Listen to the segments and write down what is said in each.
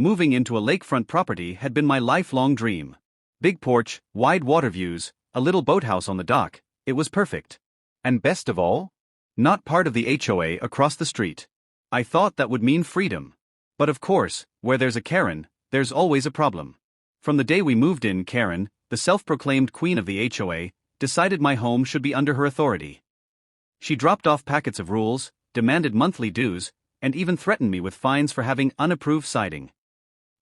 Moving into a lakefront property had been my lifelong dream. Big porch, wide water views, a little boathouse on the dock, it was perfect. And best of all, not part of the HOA across the street. I thought that would mean freedom. But of course, where there's a Karen, there's always a problem. From the day we moved in, Karen, the self-proclaimed queen of the HOA, decided my home should be under her authority. She dropped off packets of rules, demanded monthly dues, and even threatened me with fines for having unapproved siding.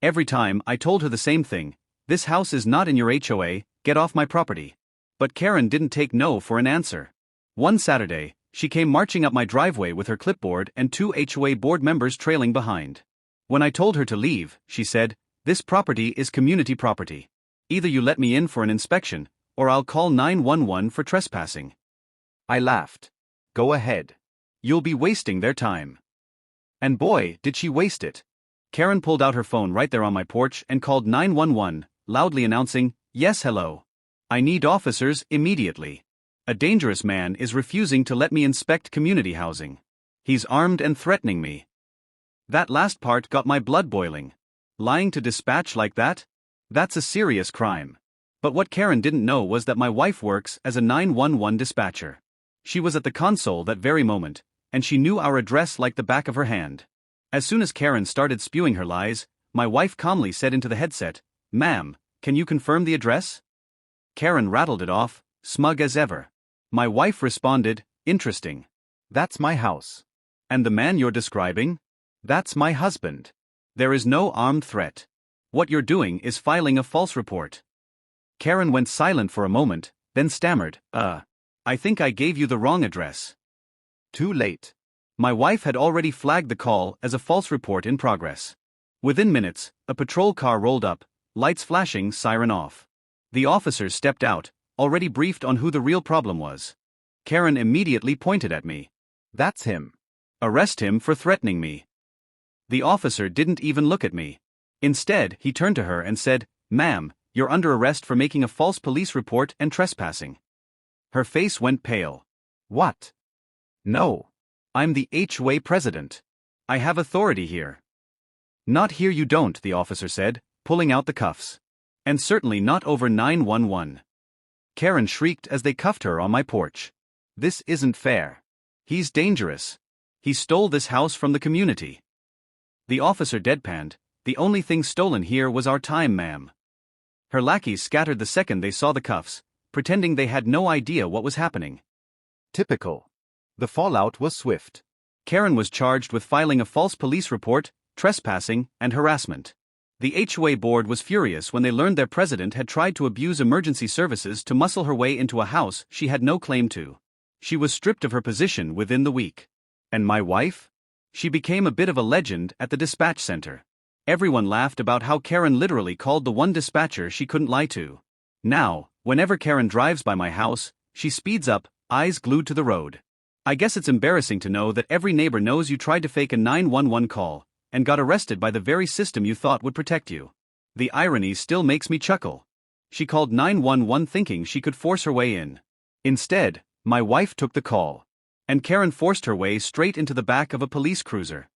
Every time I told her the same thing: this house is not in your HOA, get off my property. But Karen didn't take no for an answer. One Saturday, she came marching up my driveway with her clipboard and 2 HOA board members trailing behind. When I told her to leave, she said, "This property is community property. Either you let me in for an inspection, or I'll call 911 for trespassing." I laughed. Go ahead. You'll be wasting their time. And boy, did she waste it. Karen pulled out her phone right there on my porch and called 911, loudly announcing, "Yes, hello. I need officers immediately. A dangerous man is refusing to let me inspect community housing. He's armed and threatening me." That last part got my blood boiling. Lying to dispatch like that? That's a serious crime. But what Karen didn't know was that my wife works as a 911 dispatcher. She was at the console that very moment, and she knew our address like the back of her hand. As soon as Karen started spewing her lies, my wife calmly said into the headset, "Ma'am, can you confirm the address?" Karen rattled it off, smug as ever. My wife responded, "Interesting. That's my house. And the man you're describing? That's my husband. There is no armed threat. What you're doing is filing a false report." Karen went silent for a moment, then stammered, I think I gave you the wrong address." Too late. My wife had already flagged the call as a false report in progress. Within minutes, a patrol car rolled up, lights flashing, siren off. The officers stepped out, already briefed on who the real problem was. Karen immediately pointed at me. "That's him. Arrest him for threatening me." The officer didn't even look at me. Instead, he turned to her and said, "Ma'am, you're under arrest for making a false police report and trespassing." Her face went pale. "What? No. I'm the HOA president. I have authority here." "Not here you don't," the officer said, pulling out the cuffs. "And certainly not over 911. Karen shrieked as they cuffed her on my porch. "This isn't fair. He's dangerous. He stole this house from the community." The officer deadpanned, "The only thing stolen here was our time, ma'am." Her lackeys scattered the second they saw the cuffs, pretending they had no idea what was happening. Typical. The fallout was swift. Karen was charged with filing a false police report, trespassing, and harassment. The HOA board was furious when they learned their president had tried to abuse emergency services to muscle her way into a house she had no claim to. She was stripped of her position within the week. And my wife? She became a bit of a legend at the dispatch center. Everyone laughed about how Karen literally called the one dispatcher she couldn't lie to. Now, whenever Karen drives by my house, she speeds up, eyes glued to the road. I guess it's embarrassing to know that every neighbor knows you tried to fake a 911 call and got arrested by the very system you thought would protect you. The irony still makes me chuckle. She called 911 thinking she could force her way in. Instead, my wife took the call. And Karen forced her way straight into the back of a police cruiser.